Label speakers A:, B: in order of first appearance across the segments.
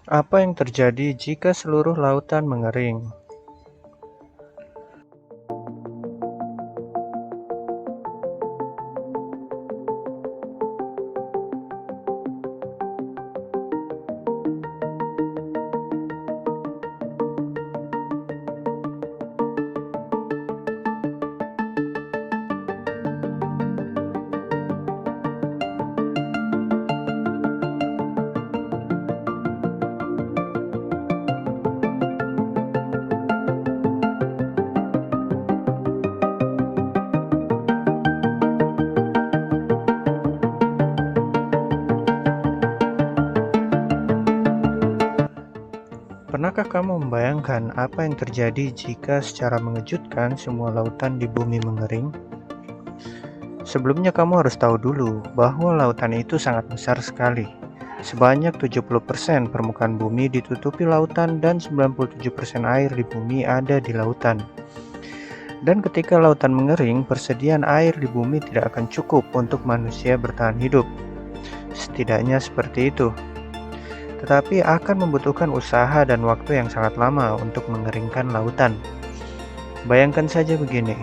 A: Apa yang terjadi jika seluruh lautan mengering? Pernahkah kamu membayangkan apa yang terjadi jika secara mengejutkan semua lautan di bumi mengering? Sebelumnya kamu harus tahu dulu bahwa lautan itu sangat besar sekali. Sebanyak 70% permukaan bumi ditutupi lautan dan 97% air di bumi ada di lautan. Dan ketika lautan mengering, persediaan air di bumi tidak akan cukup untuk manusia bertahan hidup. Setidaknya seperti itu. Tetapi akan membutuhkan usaha dan waktu yang sangat lama untuk mengeringkan lautan. Bayangkan saja begini,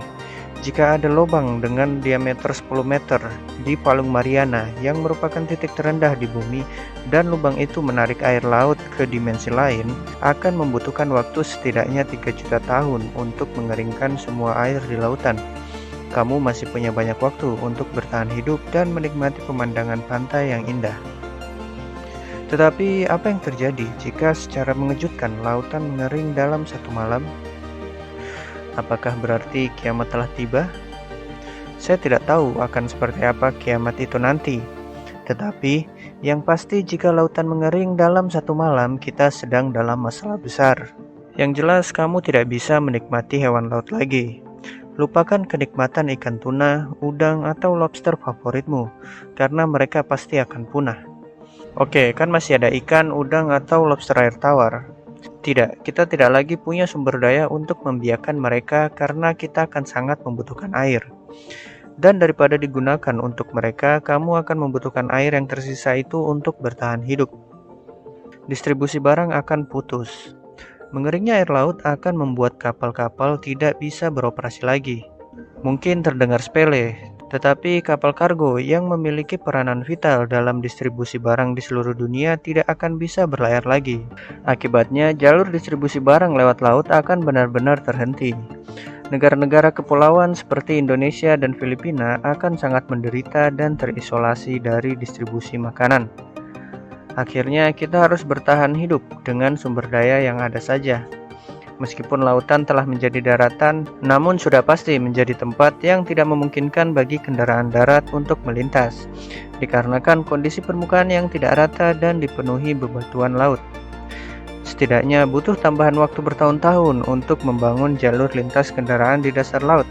A: jika ada lubang dengan diameter 10 meter di Palung Mariana yang merupakan titik terendah di bumi dan lubang itu menarik air laut ke dimensi lain, akan membutuhkan waktu setidaknya 3 juta tahun untuk mengeringkan semua air di lautan. Kamu masih punya banyak waktu untuk bertahan hidup dan menikmati pemandangan pantai yang indah. Tetapi apa yang terjadi jika secara mengejutkan lautan mengering dalam satu malam? Apakah berarti kiamat telah tiba? Saya tidak tahu akan seperti apa kiamat itu nanti. Tetapi yang pasti jika lautan mengering dalam satu malam, kita sedang dalam masalah besar. Yang jelas kamu tidak bisa menikmati hewan laut lagi. Lupakan kenikmatan ikan tuna, udang, atau lobster favoritmu, karena mereka pasti akan punah. Oke, kan masih ada ikan, udang, atau lobster air tawar. Tidak, kita tidak lagi punya sumber daya untuk membiarkan mereka karena kita akan sangat membutuhkan air. Dan daripada digunakan untuk mereka, kamu akan membutuhkan air yang tersisa itu untuk bertahan hidup. Distribusi barang akan putus. Mengeringnya air laut akan membuat kapal-kapal tidak bisa beroperasi lagi. Mungkin terdengar sepele, tetapi kapal kargo yang memiliki peranan vital dalam distribusi barang di seluruh dunia tidak akan bisa berlayar lagi. Akibatnya, jalur distribusi barang lewat laut akan benar-benar terhenti. Negara-negara kepulauan seperti Indonesia dan Filipina akan sangat menderita dan terisolasi dari distribusi makanan. Akhirnya, kita harus bertahan hidup dengan sumber daya yang ada saja. Meskipun lautan telah menjadi daratan, namun sudah pasti menjadi tempat yang tidak memungkinkan bagi kendaraan darat untuk melintas, dikarenakan kondisi permukaan yang tidak rata dan dipenuhi bebatuan laut. Setidaknya butuh tambahan waktu bertahun-tahun untuk membangun jalur lintas kendaraan di dasar laut.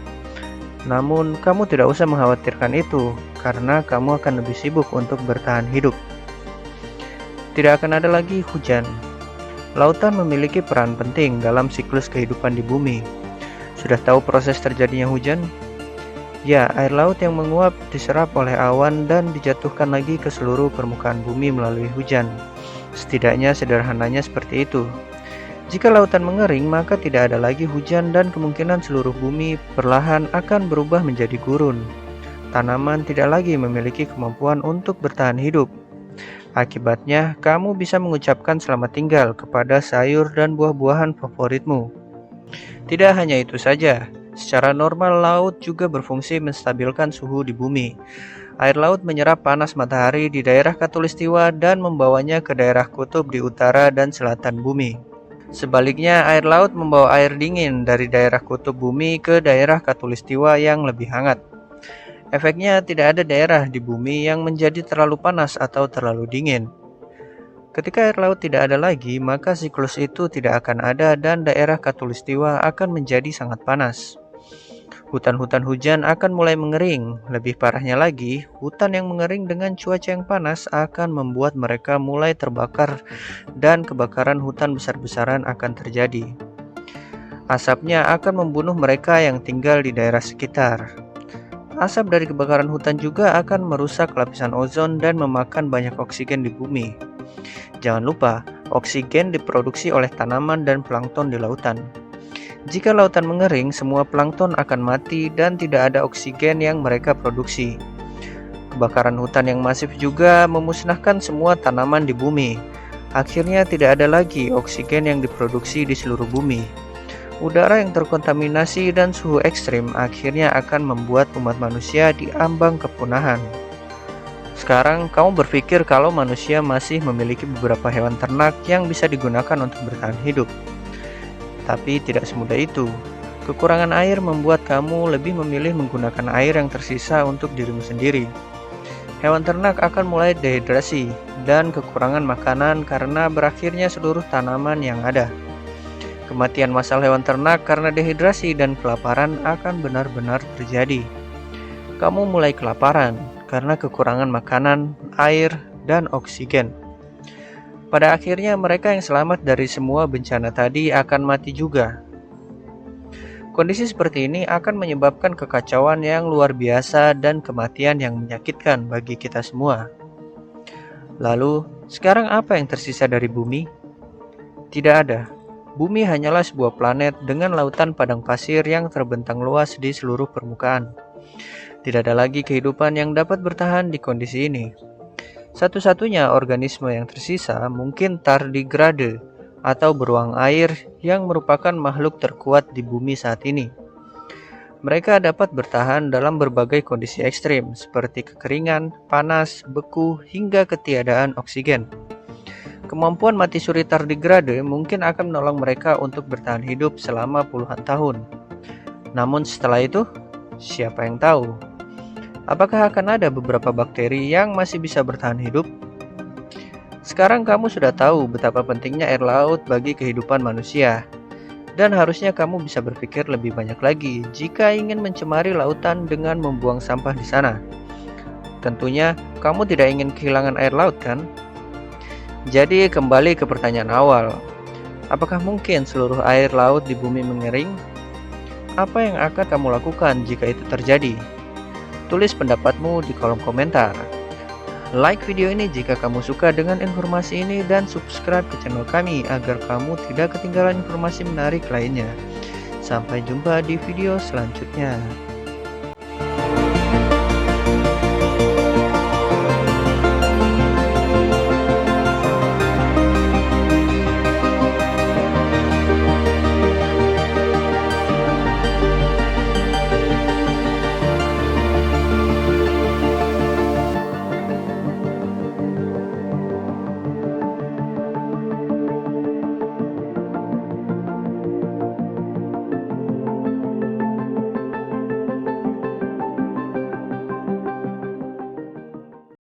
A: Namun, kamu tidak usah mengkhawatirkan itu, karena kamu akan lebih sibuk untuk bertahan hidup. Tidak akan ada lagi hujan. Lautan memiliki peran penting dalam siklus kehidupan di bumi. Sudah tahu proses terjadinya hujan? Ya, air laut yang menguap diserap oleh awan dan dijatuhkan lagi ke seluruh permukaan bumi melalui hujan. Setidaknya sederhananya seperti itu. Jika lautan mengering, maka tidak ada lagi hujan dan kemungkinan seluruh bumi perlahan akan berubah menjadi gurun. Tanaman tidak lagi memiliki kemampuan untuk bertahan hidup. Akibatnya, kamu bisa mengucapkan selamat tinggal kepada sayur dan buah-buahan favoritmu. Tidak hanya itu saja, secara normal laut juga berfungsi menstabilkan suhu di bumi. Air laut menyerap panas matahari di daerah khatulistiwa dan membawanya ke daerah kutub di utara dan selatan bumi. Sebaliknya, air laut membawa air dingin dari daerah kutub bumi ke daerah khatulistiwa yang lebih hangat. Efeknya, tidak ada daerah di bumi yang menjadi terlalu panas atau terlalu dingin. Ketika air laut tidak ada lagi, maka siklus itu tidak akan ada dan daerah khatulistiwa akan menjadi sangat panas. Hutan-hutan hujan akan mulai mengering. Lebih parahnya lagi, hutan yang mengering dengan cuaca yang panas akan membuat mereka mulai terbakar dan kebakaran hutan besar-besaran akan terjadi. Asapnya akan membunuh mereka yang tinggal di daerah sekitar. Asap dari kebakaran hutan juga akan merusak lapisan ozon dan memakan banyak oksigen di bumi. Jangan lupa, Oksigen diproduksi oleh tanaman dan plankton di lautan. Jika lautan mengering, semua plankton akan mati dan tidak ada oksigen yang mereka produksi. Kebakaran hutan yang masif juga memusnahkan semua tanaman di bumi. Akhirnya tidak ada lagi oksigen yang diproduksi di seluruh bumi. Udara yang terkontaminasi dan suhu ekstrim akhirnya akan membuat umat manusia diambang kepunahan. Sekarang kamu berpikir kalau manusia masih memiliki beberapa hewan ternak yang bisa digunakan untuk bertahan hidup. Tapi tidak semudah itu. Kekurangan air membuat kamu lebih memilih menggunakan air yang tersisa untuk dirimu sendiri. Hewan ternak akan mulai dehidrasi dan kekurangan makanan karena berakhirnya seluruh tanaman yang ada. Kematian massal hewan ternak karena dehidrasi dan kelaparan akan benar-benar terjadi. Kamu mulai kelaparan karena kekurangan makanan, air, dan oksigen. Pada akhirnya mereka yang selamat dari semua bencana tadi akan mati juga. Kondisi seperti ini akan menyebabkan kekacauan yang luar biasa dan kematian yang menyakitkan bagi kita semua. Lalu, sekarang apa yang tersisa dari bumi? Tidak ada. Bumi hanyalah sebuah planet dengan lautan padang pasir yang terbentang luas di seluruh permukaan. Tidak ada lagi kehidupan yang dapat bertahan di kondisi ini. Satu-satunya organisme yang tersisa mungkin tardigrade atau beruang air yang merupakan makhluk terkuat di bumi saat ini. Mereka dapat bertahan dalam berbagai kondisi ekstrim seperti kekeringan, panas, beku, hingga ketiadaan oksigen. Kemampuan mati suri tardigrade mungkin akan menolong mereka untuk bertahan hidup selama puluhan tahun. Namun setelah itu, siapa yang tahu? Apakah akan ada beberapa bakteri yang masih bisa bertahan hidup? Sekarang kamu sudah tahu betapa pentingnya air laut bagi kehidupan manusia. Dan harusnya kamu bisa berpikir lebih banyak lagi jika ingin mencemari lautan dengan membuang sampah di sana. Tentunya, kamu tidak ingin kehilangan air laut, kan? Jadi kembali ke pertanyaan awal, apakah mungkin seluruh air laut di bumi mengering? Apa yang akan kamu lakukan jika itu terjadi? Tulis pendapatmu di kolom komentar. Like video ini jika kamu suka dengan informasi ini dan subscribe ke channel kami agar kamu tidak ketinggalan informasi menarik lainnya. Sampai jumpa di video selanjutnya.